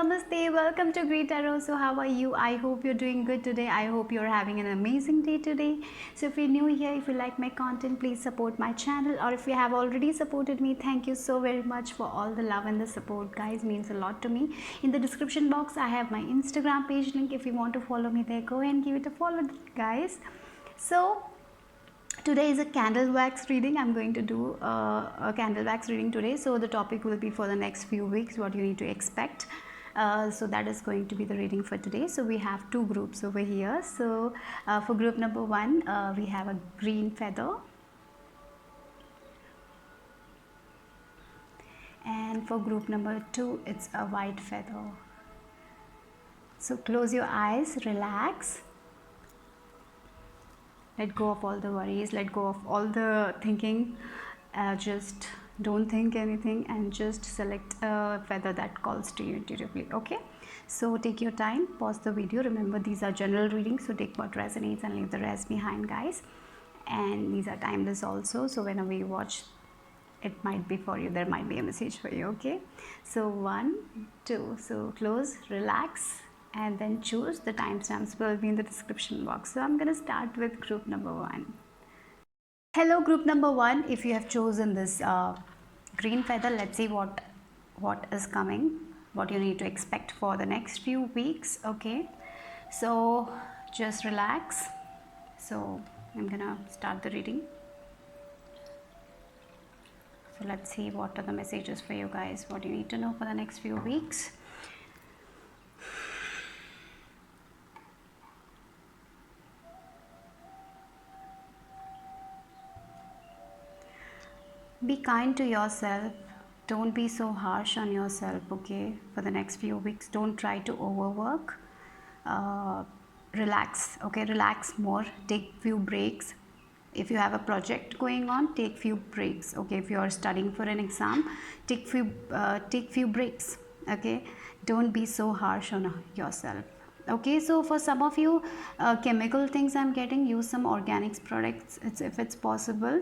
namaste. Welcome to Great Tarot. So how are you? I hope you're doing good today. I hope you're having an amazing day today. So if you're new here, if you like my content, please support my channel, or if you have already supported me, thank you so very much for all the love and the support, guys. Means a lot to me. In the description box I have my Instagram page link. If you want to follow me there, go and give it a follow, guys. So today is a candle wax reading. I'm going to do a candle wax reading today. So the topic will be for the next few weeks, what you need to expect. So that is going to be the reading for today. So we have two groups over here. So for group number one, we have a green feather. And for group number two, it's a white feather. So close your eyes, relax. Let go of all the worries, let go of all the thinking. Just don't think anything and just select a feather that calls to you intuitively. Okay, so take your time, pause the video. Remember, these are general readings, so take what resonates and leave the rest behind, guys. And these are timeless also, so whenever you watch, it might be for you, there might be a message for you. Okay, so 1, 2, so close, relax, and then choose. The timestamps will be in the description box. So I'm going to start with group number one. Hello group number one. If you have chosen this green feather, let's see what is coming, what you need to expect for the next few weeks. Okay, so just relax. So I'm gonna start the reading. So let's see what are the messages for you guys, what you need to know for the next few weeks. Be kind to yourself. Don't be so harsh on yourself, okay, for the next few weeks. Don't try to overwork. Relax, okay, relax more. Take few breaks. If you have a project going on, take few breaks. Okay, if you are studying for an exam, take few breaks. Okay, don't be so harsh on yourself. Okay, so for some of you, chemical things I'm getting, use some organics products. If it's possible.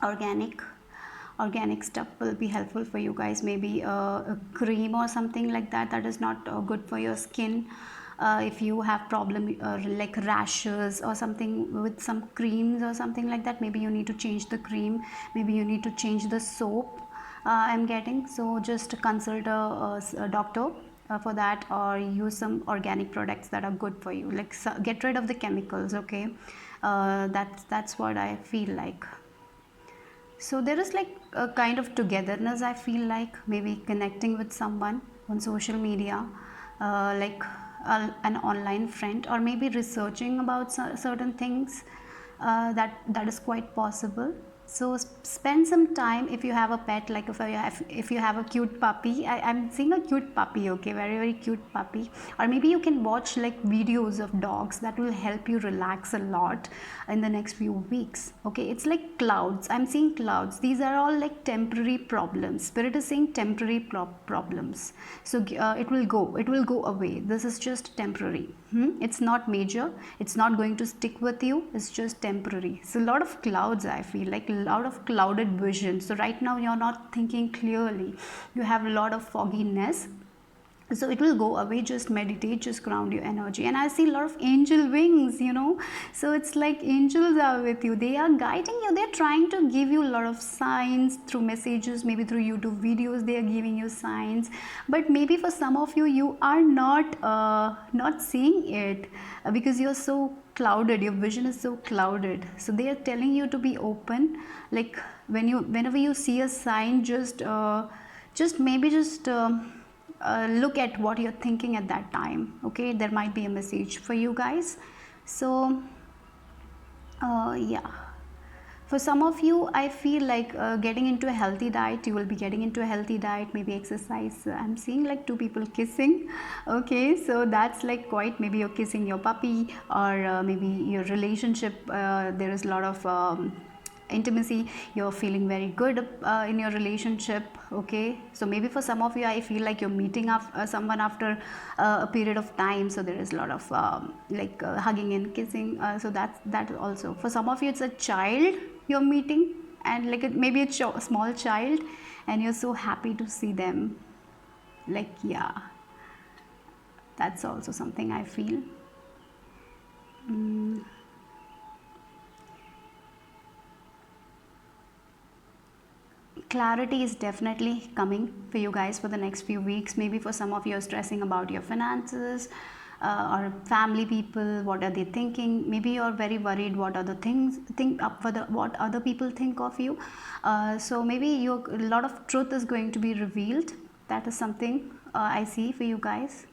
Organic stuff will be helpful for you guys. Maybe a cream or something like that, that is not good for your skin. If you have problem like rashes or something with some creams or something like that, maybe you need to change the cream, maybe you need to change the soap. I'm getting, so just consult a doctor for that, or use some organic products that are good for you, like get rid of the chemicals. Okay, that's what I feel like. So there is like a kind of togetherness, I feel like, maybe connecting with someone on social media, like an online friend, or maybe researching about certain things. That is quite possible. So spend some time. If you have a pet, like if you have a cute puppy, I'm seeing a cute puppy, okay, very cute puppy, or maybe you can watch like videos of dogs. That will help you relax a lot in the next few weeks. Okay, it's like clouds. I'm seeing clouds. These are all like temporary problems. Spirit is saying temporary problems. So it will go away. This is just temporary. It's not major, it's not going to stick with you, it's just temporary. So a lot of clouds, I feel like a lot of clouded vision. So right now you're not thinking clearly, you have a lot of fogginess. So it will go away. Just meditate, just ground your energy. And I see a lot of angel wings, you know, so it's like angels are with you, they are guiding you, they're trying to give you a lot of signs through messages, maybe through YouTube videos, they are giving you signs. But maybe for some of you, you are not seeing it because you're so clouded, your vision is so clouded. So they are telling you to be open. Like whenever you see a sign, just look at what you're thinking at that time. Okay, there might be a message for you guys. So yeah, for some of you, I feel like getting into a healthy diet. You will be getting into a healthy diet, maybe exercise. I'm seeing like two people kissing. Okay, so that's like quite, maybe you're kissing your puppy, or maybe your relationship, there is a lot of intimacy, you're feeling very good in your relationship. Okay, so maybe for some of you, I feel like you're meeting someone after a period of time. So there is a lot of hugging and kissing. So that also, for some of you, it's a child you're meeting, and like maybe a small child, and you're so happy to see them. Like, yeah, That's also something I feel. Clarity is definitely coming for you guys for the next few weeks. Maybe for some of you are stressing about your finances, or family people, what are they thinking? Maybe you're very worried what other things think up for the what other people think of you. So maybe your a lot of truth is going to be revealed. That is something I see for you guys.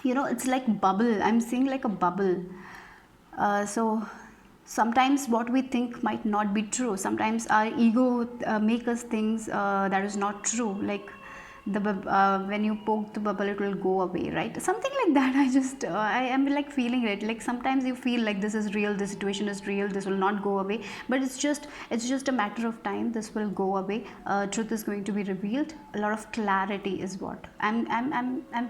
It's like bubble. I'm seeing like a bubble. So sometimes what we think might not be true. Sometimes our ego make us things that is not true, like when you poke the bubble it will go away, right? Something like that. I am like feeling it, like sometimes you feel like this is real, this situation is real, this will not go away, but it's just a matter of time. This will go away. Truth is going to be revealed. A lot of clarity is what I'm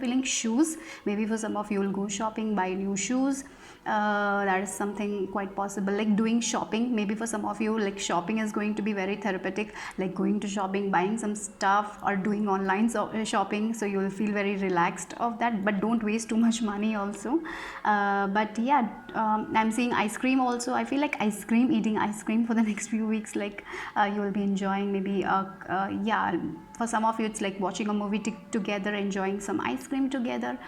feeling. Shoes, maybe for some of you will go shopping, buy new shoes. That is something quite possible, like doing shopping. Maybe for some of you, like shopping is going to be very therapeutic, like going to shopping, buying some stuff, or doing online shopping, so you will feel very relaxed of that, but don't waste too much money also. But yeah, I'm seeing ice cream also. I feel like eating ice cream for the next few weeks, like you will be enjoying. Maybe yeah, for some of you it's like watching a movie together, enjoying some ice cream together.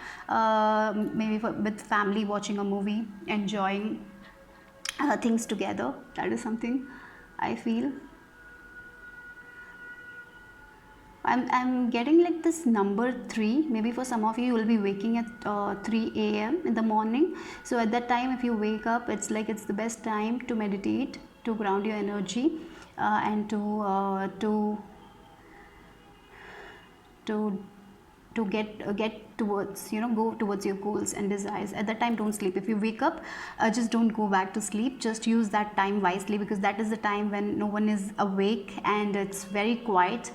Maybe with family, watching a movie, enjoying things together. That is something I feel. I'm getting like this number 3. Maybe for some of you, you will be waking at 3 a.m. in the morning. So at that time, if you wake up, it's like it's the best time to meditate, to ground your energy, and to get towards, go towards your goals and desires. At that time, don't sleep. If you wake up, just don't go back to sleep. Just use that time wisely, because that is the time when no one is awake and it's very quiet.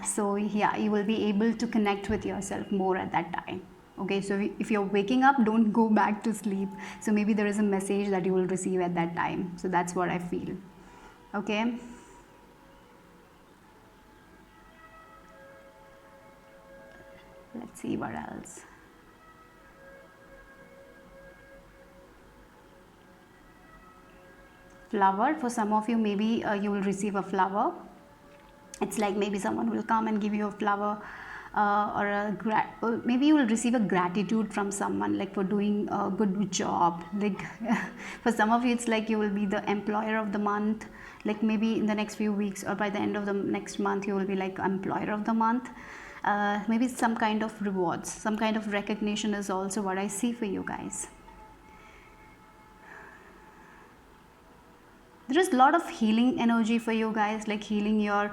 So yeah, you will be able to connect with yourself more at that time. Okay, so if you're waking up, don't go back to sleep. So maybe there is a message that you will receive at that time. So that's what I feel. Okay. Let's see what else. Flower, for some of you, maybe you will receive a flower. It's like maybe someone will come and give you a flower, or maybe you will receive a gratitude from someone, like for doing a good job. Like for some of you, it's like you will be the employer of the month. Like maybe in the next few weeks or by the end of the next month, you will be like employer of the month. Maybe some kind of rewards, some kind of recognition is also what I see for you guys. There is a lot of healing energy for you guys, like healing your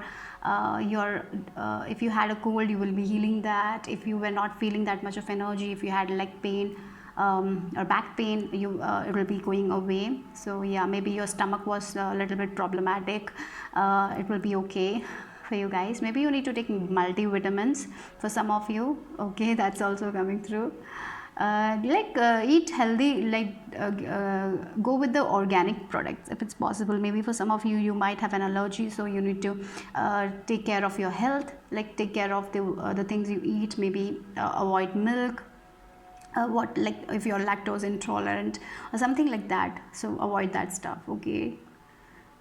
if you had a cold, you will be healing that. If you were not feeling that much of energy, if you had leg pain, or back pain, it will be going away. So yeah, maybe your stomach was a little bit problematic, it will be okay for you guys. Maybe you need to take multivitamins for some of you. Okay, that's also coming through. Eat healthy, go with the organic products if it's possible. Maybe for some of you, you might have an allergy, so you need to take care of your health, like take care of the things you eat. Maybe avoid milk, what, like if you're lactose intolerant or something like that, so avoid that stuff. Okay,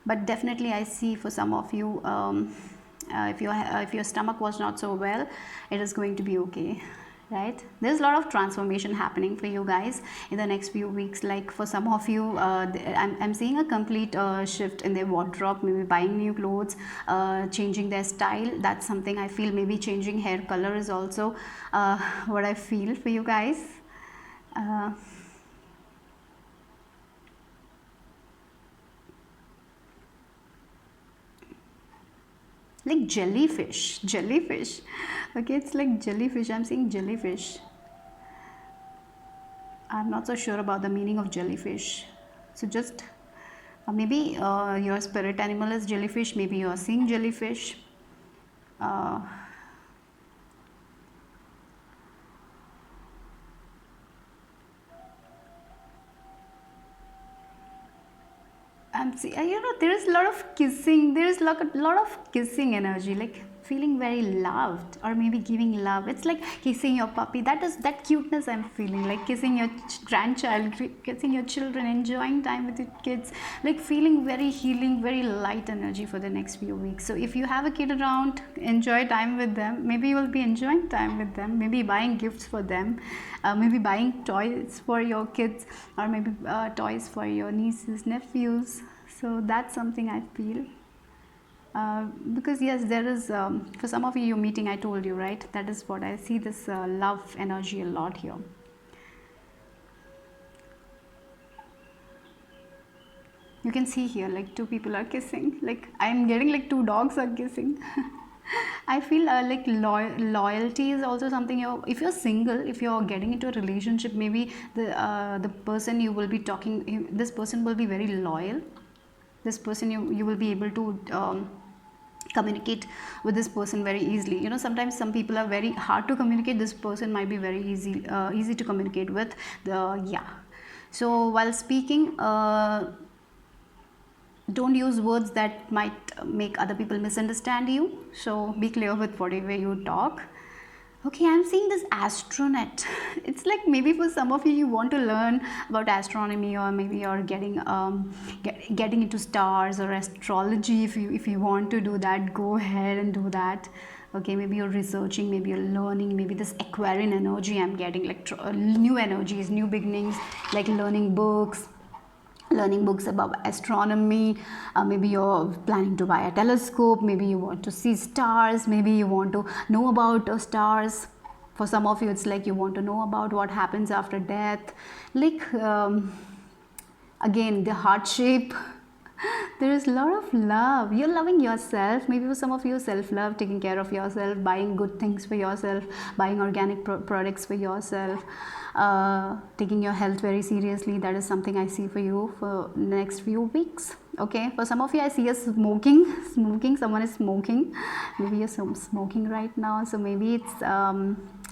but definitely I see for some of you, if your stomach was not so well, it is going to be okay, right? There's a lot of transformation happening for you guys in the next few weeks. Like for some of you, I'm seeing a complete shift in their wardrobe, maybe buying new clothes, changing their style. That's something I feel. Maybe changing hair color is also what I feel for you guys. uh, like jellyfish. Okay, it's like jellyfish. I'm seeing jellyfish. I'm not so sure about the meaning of jellyfish. So just maybe your spirit animal is jellyfish. Maybe you are seeing jellyfish. uh, there is a lot of kissing. There is like a lot of kissing energy, like feeling very loved, or maybe giving love. It's like kissing your puppy. That is that cuteness I'm feeling, like kissing your grandchild, kissing your children, enjoying time with your kids, like feeling very healing, very light energy for the next few weeks. So if you have a kid around, enjoy time with them. Maybe you will be enjoying time with them, maybe buying gifts for them, maybe buying toys for your kids, or maybe toys for your nieces, nephews. So that's something I feel. Because yes, there is, for some of you meeting, I told you, right? That is what I see, this love energy a lot here. You can see here like two people are kissing, like I'm getting like two dogs are kissing. I feel like loyalty is also something. If you're single, if you're getting into a relationship, maybe the person you will be talking, this person will be very loyal. This person, you will be able to communicate with this person very easily. You know, sometimes some people are very hard to communicate. This person might be very easy to communicate with. Yeah. So while speaking, don't use words that might make other people misunderstand you. So be clear with whatever you talk. Okay, I'm seeing this astronaut. It's like maybe for some of you, you want to learn about astronomy, or maybe you're getting into stars or astrology. If you want to do that, go ahead and do that. Okay, maybe you're researching, maybe you're learning, maybe this Aquarian energy I'm getting, like new energies, new beginnings, like learning books about astronomy. Maybe you're planning to buy a telescope, maybe you want to see stars, maybe you want to know about stars. For some of you, it's like you want to know about what happens after death, like again, the heart shape. There is a lot of love. You're loving yourself. Maybe for some of you, self-love, taking care of yourself, buying good things for yourself, buying organic products for yourself, taking your health very seriously. That is something I see for you for the next few weeks. Okay, for some of you, I see a smoking. Someone is smoking. Maybe you're smoking right now. So maybe it's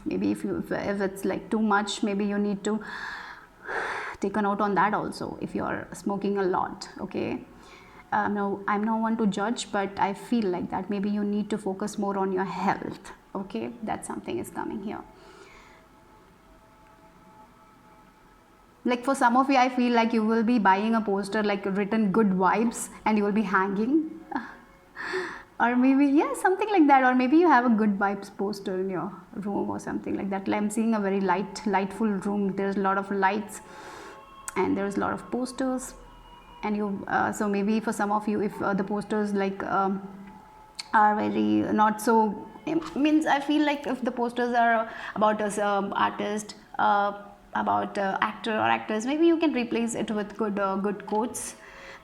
maybe if it's like too much, maybe you need to take a note on that also. If you're smoking a lot, okay. No, I'm no one to judge, but I feel like that maybe you need to focus more on your health. Okay, that something is coming here. Like for some of you, I feel like you will be buying a poster like written good vibes, and you will be hanging. Or maybe, yeah, something like that. Or maybe you have a good vibes poster in your room or something like that. I'm seeing a very lightful room. There's a lot of lights and there's a lot of posters. And you, so maybe for some of you, if the posters like are very not so, means I feel like if the posters are about us artist, about actor or actors, maybe you can replace it with good quotes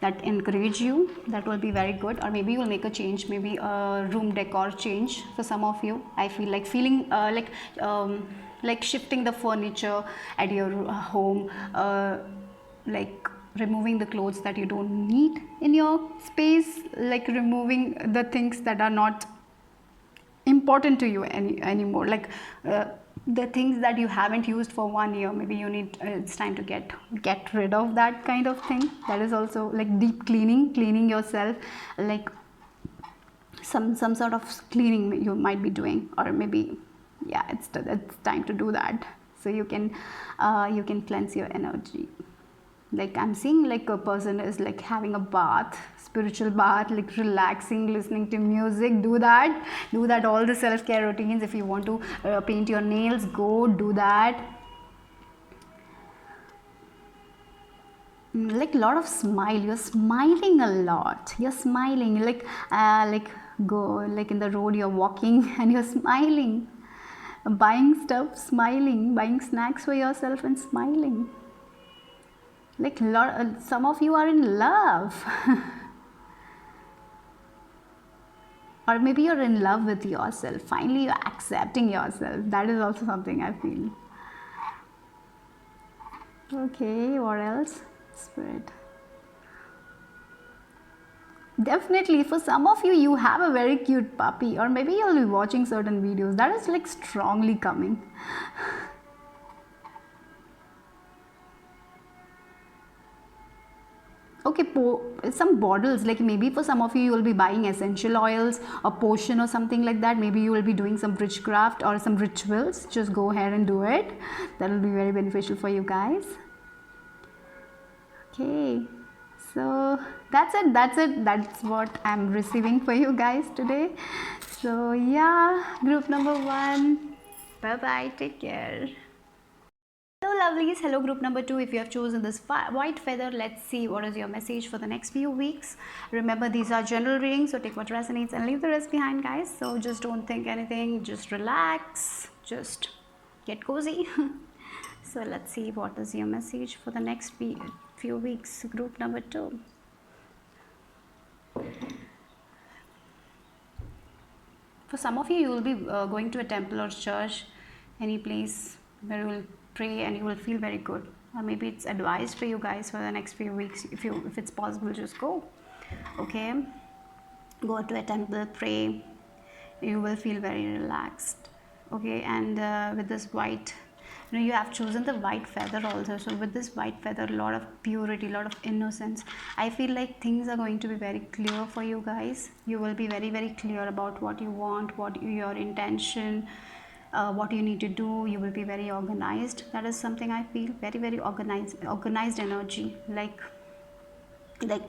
that encourage you. That will be very good. Or maybe you will make a change, maybe a room decor change. For some of you, I feel like feeling like shifting the furniture at your home, like removing the clothes that you don't need in your space, like removing the things that are not important to you anymore, like the things that you haven't used for 1 year. Maybe you need, it's time to get rid of that kind of thing. That is also like deep cleaning yourself, like some sort of cleaning you might be doing. Or maybe, yeah, it's time to do that, so you can cleanse your energy. Like I'm seeing like a person is like having a bath, spiritual bath, like relaxing, listening to music. Do that all the self-care routines. If you want to paint your nails, go do that. Like a lot of smile. You're smiling a lot. You're smiling, like go like in the road you're walking and you're smiling, buying stuff, smiling, buying snacks for yourself and smiling. Like some of you are in love. Or maybe you're in love with yourself. Finally, you're accepting yourself. That is also something I feel. Okay, what else? Spirit. Definitely, for some of you, you have a very cute puppy, or maybe you'll be watching certain videos. That is like strongly coming. Okay, some bottles, like maybe for some of you, you will be buying essential oils, a potion or something like that. Maybe you will be doing some witchcraft or some rituals. Just go ahead and do it. That will be very beneficial for you guys. Okay, so that's what I'm receiving for you guys today. So yeah, group number 1, bye bye, take care. Hello lovelies, hello group number 2. If you have chosen this white feather, let's see what is your message for the next few weeks. Remember, these are general readings, so take what resonates and leave the rest behind, guys. So just don't think anything, just relax, just get cozy. So let's see what is your message for the next few weeks, group number 2. For some of you, you will be going to a temple or church, any place where you will pray and you will feel very good. Or maybe it's advised for you guys for the next few weeks. If it's possible, just go. Okay, go to a temple, pray. You will feel very relaxed. Okay, and with this white, you have chosen the white feather also. So with this white feather, a lot of purity, a lot of innocence. I feel like things are going to be very clear for you guys. You will be very, very clear about what you want, what your intention, what you need to do. You will be very organized. That is something I feel, very, very organized energy, like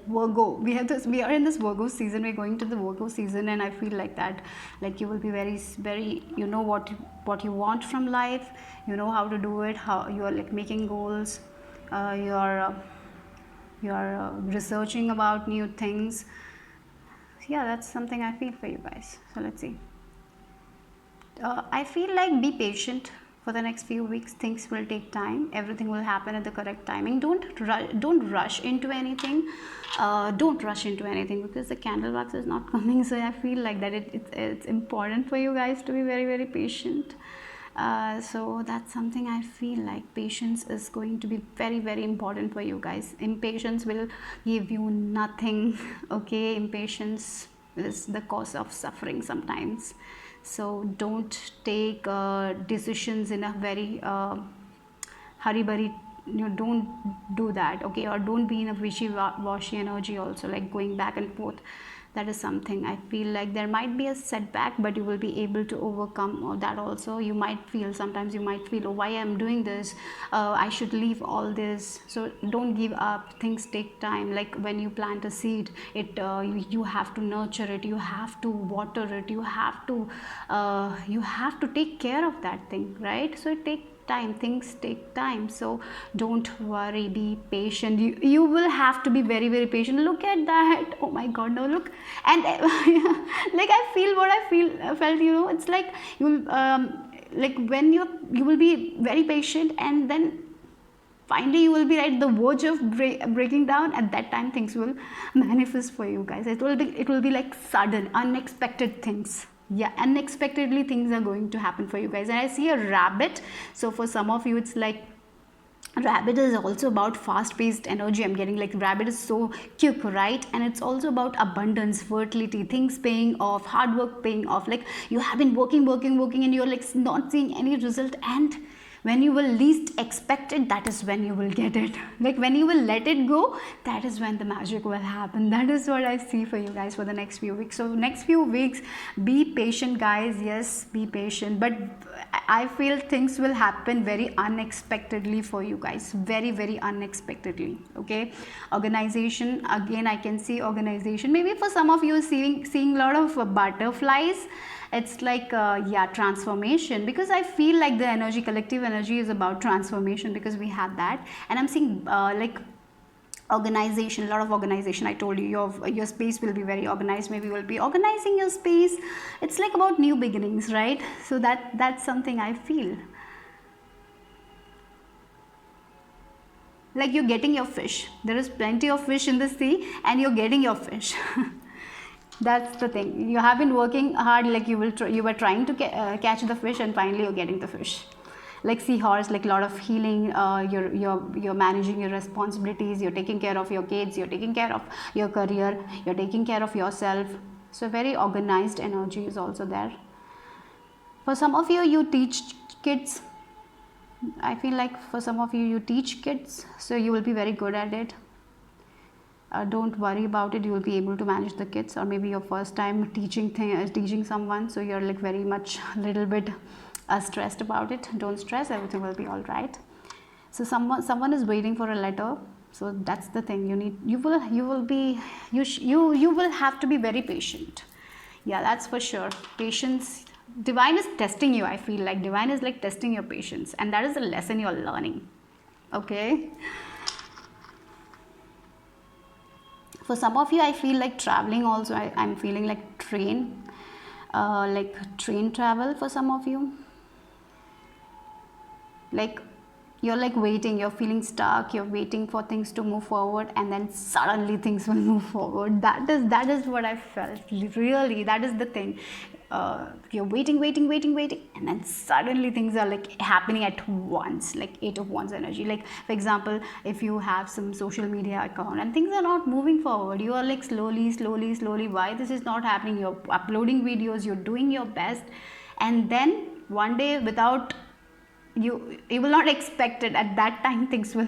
Virgo. We are in this Virgo season. We're going to the Virgo season, and I feel like that, like you will be very, very, you know what you want from life, you know how to do it, how you are like making goals, you're researching about new things. Yeah, that's something I feel for you guys. So let's see. I feel like be patient for the next few weeks. Things will take time. Everything will happen at the correct timing. Don't rush into anything. Don't rush into anything because the candle wax is not coming. So I feel like that it's important for you guys to be very, very patient. So that's something I feel like. Patience is going to be very, very important for you guys. Impatience will give you nothing. Okay, impatience is the cause of suffering sometimes. So don't take decisions in a very hurry burry. Don't do that. Okay, or don't be in a wishy-washy energy also, like going back and forth. That is something I feel like there might be a setback, but you will be able to overcome that also. You might feel, sometimes you might feel, oh, why I'm doing this, I should leave all this. So don't give up. Things take time. Like when you plant a seed, you have to nurture it, you have to water it, you have to take care of that thing, right? So it takes time. Things take time. So don't worry, be patient. You will have to be very, very patient. Look at that. Oh my god, now look. And like I feel what I felt, it's like you will like when you will be very patient, and then finally you will be at the verge of breaking down. At that time things will manifest for you guys. It will be like sudden, unexpected things. Yeah, unexpectedly things are going to happen for you guys. And I see a rabbit. So for some of you, it's like rabbit is also about fast paced energy. I'm getting like rabbit is so quick, right? And it's also about abundance, fertility, things paying off, hard work paying off. Like you have been working, and you're like not seeing any result, and when you will least expect it, that is when you will get it. Like when you will let it go, that is when the magic will happen. That is what I see for you guys for the next few weeks. So next few weeks, be patient, guys. Yes, be patient, but I feel things will happen very unexpectedly for you guys. Very, very unexpectedly. Okay, organization, again I can see organization. Maybe for some of you, seeing a lot of butterflies. It's like yeah, transformation, because I feel like the energy, collective energy, is about transformation, because we have that. And I'm seeing like organization, a lot of organization. I told you your space will be very organized. Maybe you will be organizing your space. It's like about new beginnings, right? So that's something I feel like you're getting your fish. There is plenty of fish in the sea, and you're getting your fish. That's the thing. You have been working hard, like you were trying to catch the fish, and finally you're getting the fish. Like seahorse, like a lot of healing. You're managing your responsibilities. You're taking care of your kids. You're taking care of your career. You're taking care of yourself. So very organized energy is also there. For some of you, you teach kids. I feel like for some of you, you teach kids, so you will be very good at it. Don't worry about it, you will be able to manage the kids. Or maybe your first time teaching someone, so you're like very much a little bit stressed about it. Don't stress, everything will be all right. So someone is waiting for a letter. So that's the thing, you will have to be very patient. Yeah, that's for sure. Patience, divine is testing you. I feel like divine is like testing your patience, and that is the lesson you're learning. Okay. For some of you, I feel like traveling also. I'm feeling like train travel for some of you. Like you're like waiting, you're feeling stuck, you're waiting for things to move forward, and then suddenly things will move forward. That is what I felt. Really, that is the thing. You're waiting, and then suddenly things are like happening at once, like 8 of Wands energy. Like for example, if you have some social media account and things are not moving forward, you are like slowly. Why this is not happening? You're uploading videos, you're doing your best, and then one day, without you will not expect it, at that time things will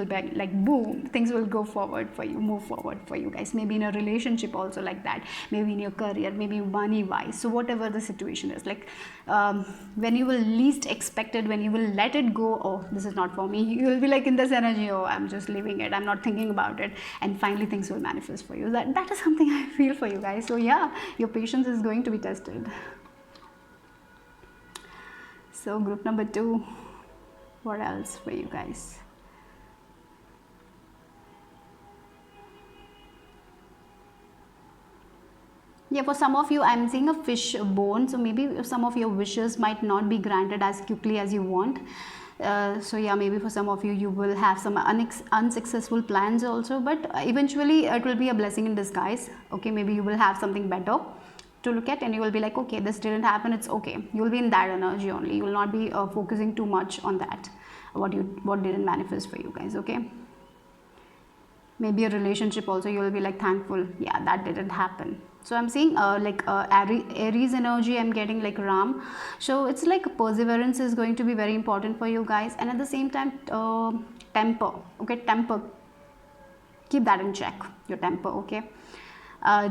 be like boom, things will go forward for you, move forward for you guys. Maybe in a relationship also like that, maybe in your career, maybe money wise. So whatever the situation is, like when you will least expect it, when you will let it go, oh, this is not for me, you will be like in this energy, oh, I'm just leaving it, I'm not thinking about it, and finally things will manifest for you. That is something I feel for you guys. So yeah, your patience is going to be tested. So group number 2, what else for you guys? Yeah, for some of you, I'm seeing a fish bone. So maybe some of your wishes might not be granted as quickly as you want. So yeah, maybe for some of you, you will have some unsuccessful plans also. But eventually, it will be a blessing in disguise. Okay, maybe you will have something better to look at, and you will be like, okay, this didn't happen, it's okay. You will be in that energy only. You will not be focusing too much on that, what didn't manifest for you guys. Okay. Maybe a relationship also, you will be like thankful, yeah, that didn't happen. So I'm seeing Aries energy, I'm getting like Ram. So it's like perseverance is going to be very important for you guys, and at the same time temper. Okay, temper, keep that in check, your temper. Okay.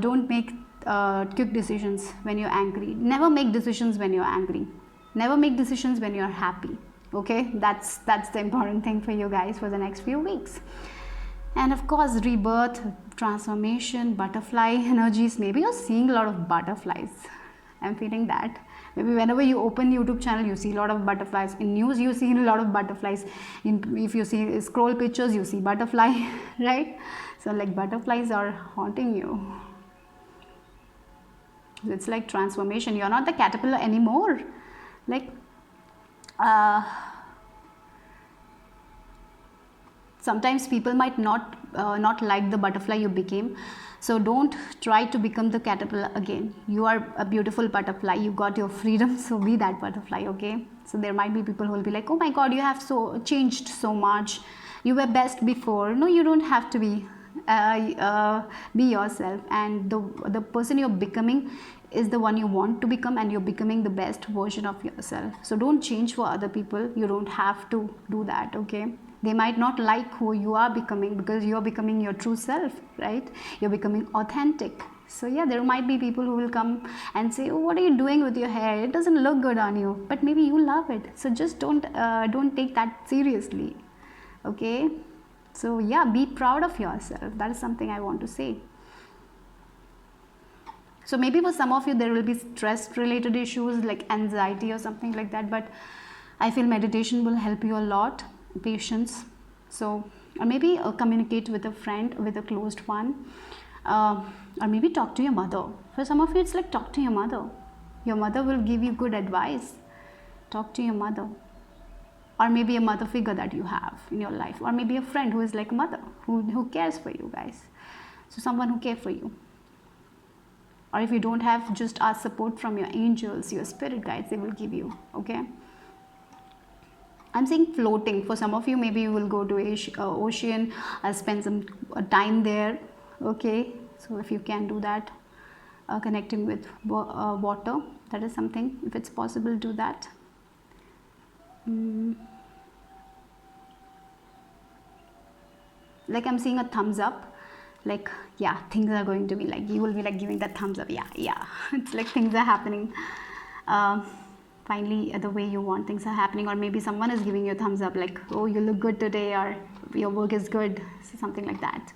Don't make quick decisions when you're angry. Never make decisions when you're angry. Never make decisions when you're happy. Okay, that's the important thing for you guys for the next few weeks. And of course, rebirth, transformation, butterfly energies. Maybe you're seeing a lot of butterflies. I'm feeling that. Maybe whenever you open YouTube channel, you see a lot of butterflies. In news, you see a lot of butterflies. If you see scroll pictures, you see butterfly, right? So like butterflies are haunting you. It's like transformation. You're not the caterpillar anymore. Like sometimes people might not like the butterfly you became. So don't try to become the caterpillar again. You are a beautiful butterfly, you got your freedom, so be that butterfly. Okay. So there might be people who will be like, oh my god, you have so changed so much, you were best before. No, you don't have to be yourself, and the person you're becoming is the one you want to become, and you're becoming the best version of yourself. So don't change for other people, you don't have to do that. Okay. They might not like who you are becoming, because you're becoming your true self, right? You're becoming authentic. So yeah, there might be people who will come and say, oh, what are you doing with your hair, it doesn't look good on you, but maybe you love it. So just don't take that seriously. Okay. So yeah, be proud of yourself. That is something I want to say. So maybe for some of you, there will be stress related issues like anxiety or something like that, but I feel meditation will help you a lot. Patience. So or maybe communicate with a friend, with a closed one, or maybe talk to your mother. For some of you, it's like talk to your mother. Your mother will give you good advice. Talk to your mother, or maybe a mother figure that you have in your life, or maybe a friend who is like a mother, who cares for you guys. So someone who cares for you. Or if you don't have, just ask support from your angels, your spirit guides, they will give you. Okay. I'm saying floating. For some of you, maybe you will go to ocean, spend some time there. Okay. So if you can do that, connecting with water, that is something, if it's possible, do that. Like I'm seeing a thumbs up. like, yeah, things are going to be like, you will be like giving that thumbs up, yeah, yeah. It's like things are happening, uh, finally the way you want things are happening, or maybe someone is giving you a thumbs up like, oh, you look good today, or your work is good, so something like that.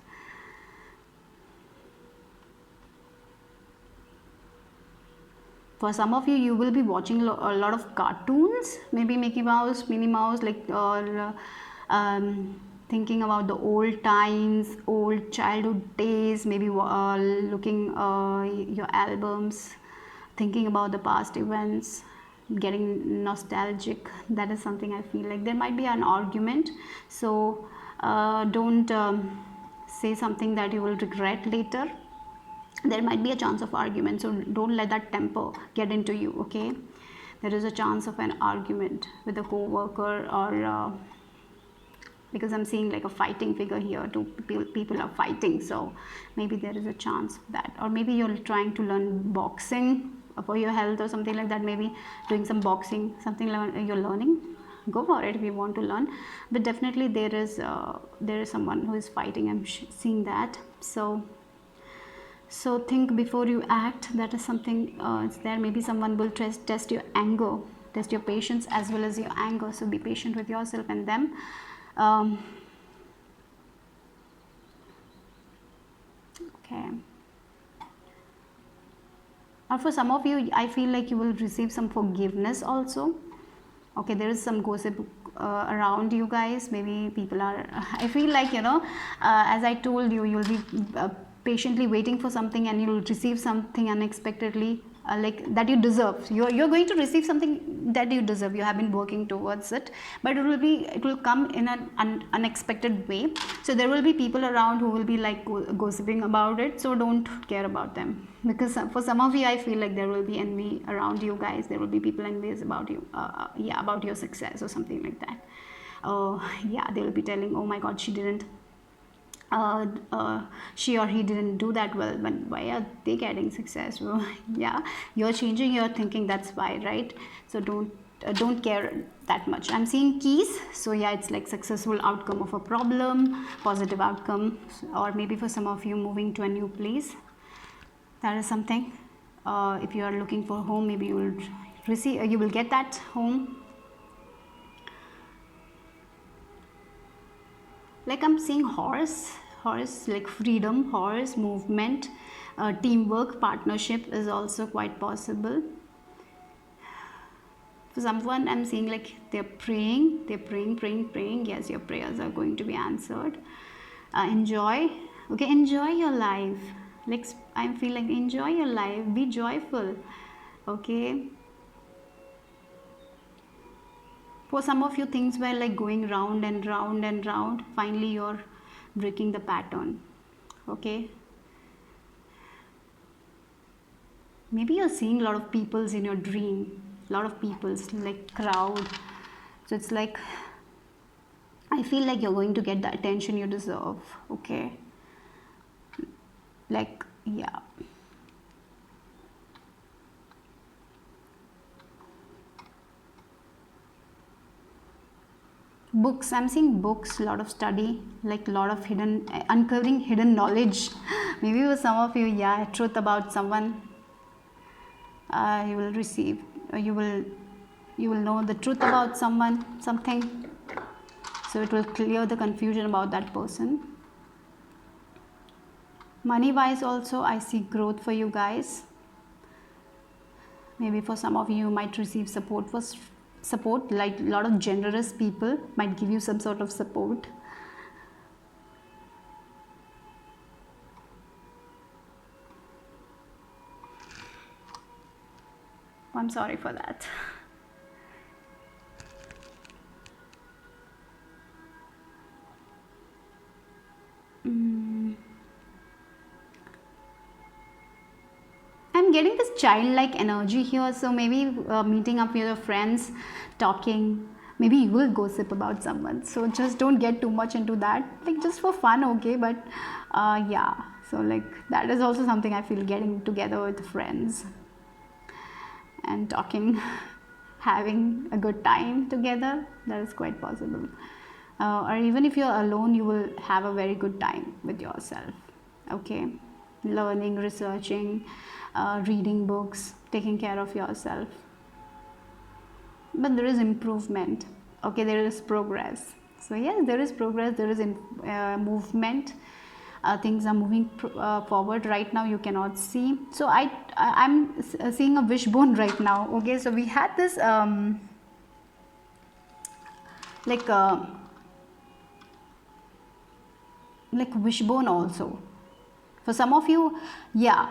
For some of you, you will be watching a lot of cartoons, maybe Mickey Mouse, Minnie Mouse, like, or thinking about the old times, old childhood days, maybe looking your albums, thinking about the past events, getting nostalgic. That is something I feel like there might be an argument. So don't say something that you will regret later. There might be a chance of argument, so don't let that temper get into you, okay? There is a chance of an argument with a co-worker, or because I'm seeing like a fighting figure here, two people are fighting, so maybe there is a chance of that. Or maybe you're trying to learn boxing for your health or something like that, maybe doing some boxing, something you're learning, go for it if you want to learn. But definitely there is someone who is fighting, I'm seeing that. So think before you act. That is something it's there. Maybe someone will test your anger, test your patience as well as your anger. So be patient with yourself and them. Okay. Or for some of you, I feel like you will receive some forgiveness also. Okay, there is some gossip around you guys. Maybe people are, I feel like, as I told you, you'll be patiently waiting for something, and you'll receive something unexpectedly, like that you deserve. You're going to receive something that you deserve. You have been working towards it, but it will come in an unexpected way. So there will be people around who will be like gossiping about it, so don't care about them, because for some of you, I feel like there will be envy around you guys. There will be people envious about you, about your success or something like that. Yeah, they will be telling, oh my god, she didn't she or he didn't do that well, but why are they getting success? Well, yeah, you're changing your thinking, that's why, right? So don't care that much. I'm seeing keys, so yeah, it's like successful outcome of a problem, positive outcome, or maybe for some of you moving to a new place. That is something. If you are looking for home, maybe you will get that home. Like I'm seeing horse, like freedom, horse, movement, teamwork, partnership is also quite possible. For someone, I'm seeing like they're praying. Yes, your prayers are going to be answered. Enjoy. Okay, enjoy your life. Like I feel like enjoy your life, be joyful. Okay. For some of you, things were like going round and round and round. Finally, you're breaking the pattern. Okay. Maybe you're seeing a lot of peoples in your dream. A lot of peoples, like crowd. So it's like, I feel like you're going to get the attention you deserve. Okay. Like, yeah. Books, I'm seeing books, a lot of study, like a lot of uncovering hidden knowledge. Maybe for some of you, yeah, truth about someone, you will receive, you will know the truth about something, so it will clear the confusion about that person. Money wise also, I see growth for you guys. Maybe for some of you, you might receive support, like a lot of generous people might give you some sort of support. I'm sorry for that. I'm getting this childlike energy here, so maybe meeting up with your friends, talking, maybe you will gossip about someone, so just don't get too much into that, like just for fun, okay? But yeah, so like that is also something I feel, getting together with friends and talking, having a good time together, that is quite possible. Or even if you're alone, you will have a very good time with yourself. Okay, learning, researching, reading books, taking care of yourself. But there is improvement. Okay, there is progress. So yes, there is progress, there is movement. Things are moving forward. Right now you cannot see, so I'm seeing a wishbone right now. Okay, so we had this like like wishbone also for some of you. Yeah,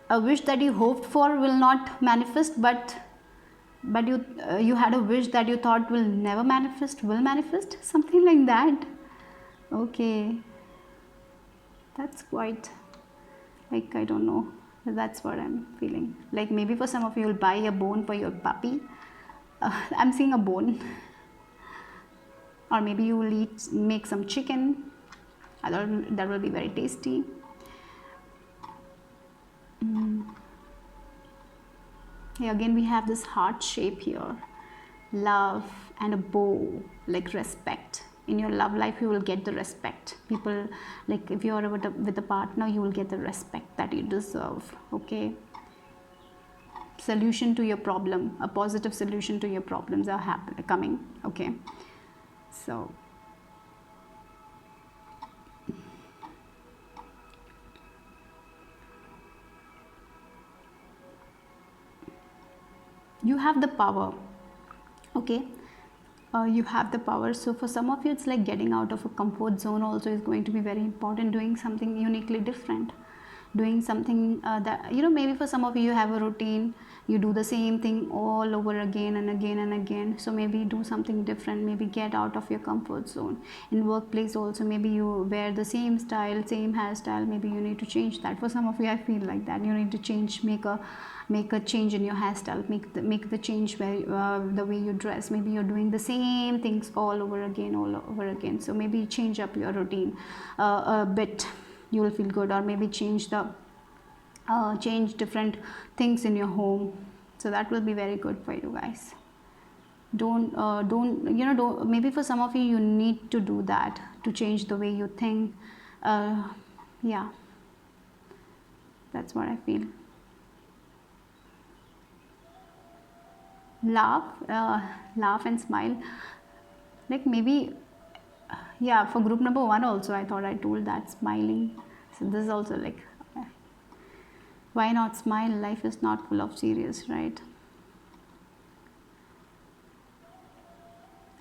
a wish that you hoped for will not manifest, but you had a wish that you thought will never manifest, will manifest, something like that. Okay, that's quite, like, I don't know, that's what I'm feeling. Like maybe for some of you you'll buy a bone for your puppy. I'm seeing a bone. Or maybe you will make some chicken. That will be very tasty. Yeah, again we have this heart shape here, love and a bow, like respect. In your love life you will get the respect. People, like if you are with a partner, you will get the respect that you deserve. Okay, solution to your problem, a positive solution to your problems are coming. Okay, so you have the power. Okay, you have the power. So for some of you it's like getting out of a comfort zone also is going to be very important. Doing something uniquely different, doing something that, you know, maybe for some of you have a routine, you do the same thing all over again and again and again. So maybe do something different, maybe get out of your comfort zone. In workplace also, maybe you wear the same style, same hairstyle, maybe you need to change that. For some of you I feel like that you need to change, make a change in your hairstyle, make the change where the way you dress. Maybe you're doing the same things all over again. So maybe change up your routine a bit, you will feel good. Or maybe change different things in your home, so that will be very good for you guys. Don't maybe for some of you you need to do that to change the way you think. Yeah, that's what I feel. Laugh, laugh and smile. Like maybe, yeah, for group number 1 also I thought I told that smiling. So this is also like, why not smile? Life is not full of serious, right?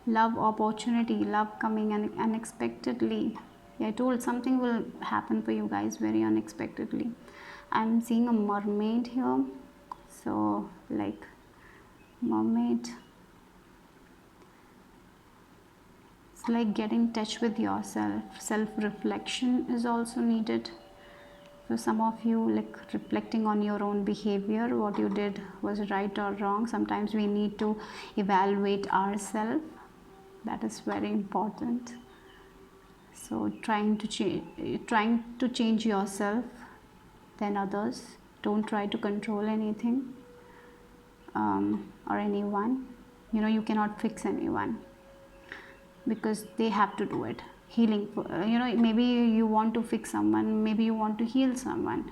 Love, opportunity, love coming unexpectedly. Yeah, I told something will happen for you guys very unexpectedly. I'm seeing a mermaid here, so like mermaid, it's like getting in touch with yourself. Self reflection is also needed for some of you, like reflecting on your own behavior, what you did was right or wrong. Sometimes we need to evaluate ourselves, that is very important. So trying to change yourself than others. Don't try to control anything or anyone. You know, you cannot fix anyone because they have to do it. Healing, maybe you want to fix someone, maybe you want to heal someone,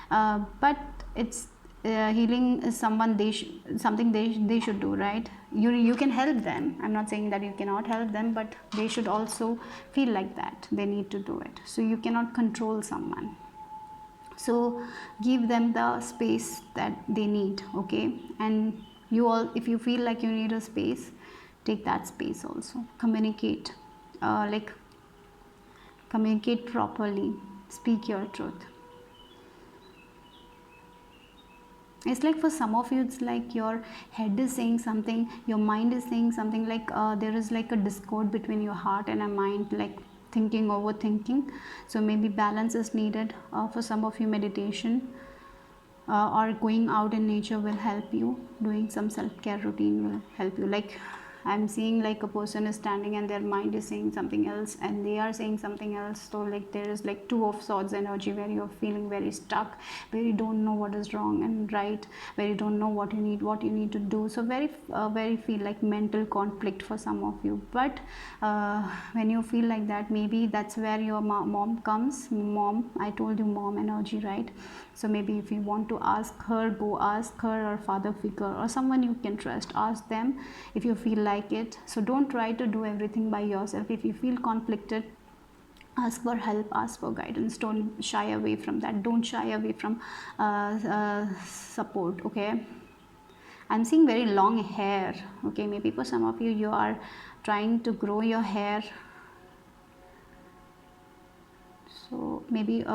but it's healing is something they should do, right? You can help them. I'm not saying that you cannot help them, but they should also feel like that they need to do it. So you cannot control someone, so give them the space that they need. Okay, and you all, if you feel like you need a space, take that space also. Communicate, like communicate properly, speak your truth. It's like for some of you it's like your head is saying something, your mind is saying something, like there is like a discord between your heart and a mind, like thinking, overthinking. So maybe balance is needed. For some of you, meditation or going out in nature will help you. Doing some self-care routine will help you, like I'm seeing like a person is standing and their mind is saying something else and they are saying something else. So like there is like two of swords energy where you're feeling very stuck, where you don't know what is wrong and right, where you don't know what you need to do. So very feel like mental conflict for some of you. But when you feel like that, maybe that's where your mom comes. Mom, I told you mom energy, right? So maybe if you want to ask her, go ask her, or father figure or someone you can trust, ask them if you feel like it. So don't try to do everything by yourself. If you feel conflicted, ask for help, ask for guidance. Don't shy away from that. Don't shy away from support. Okay, I'm seeing very long hair. Okay, maybe for some of you, you are trying to grow your hair. So maybe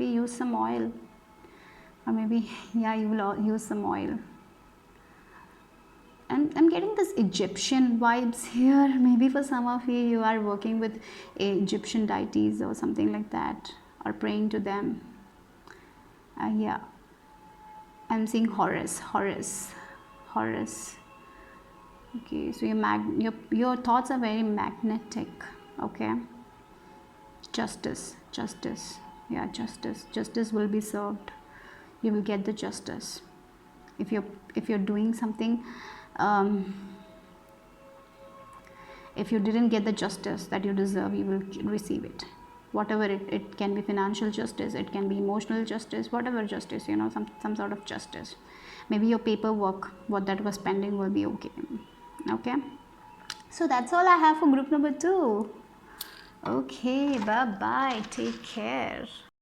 use some oil, or maybe yeah, you will use some oil. And I'm getting this Egyptian vibes here. Maybe for some of you, you are working with Egyptian deities or something like that, or praying to them. Yeah, I'm seeing Horus. Okay, so your thoughts are very magnetic. Okay, justice. Yeah, justice will be served. You will get the justice. If you're doing something, um, if you didn't get the justice that you deserve, you will receive it. Whatever it can be, financial justice, it can be emotional justice, whatever justice, some sort of justice. Maybe your paperwork, what that was pending, will be okay. Okay, so that's all I have for group number 2. Okay, bye bye, take care.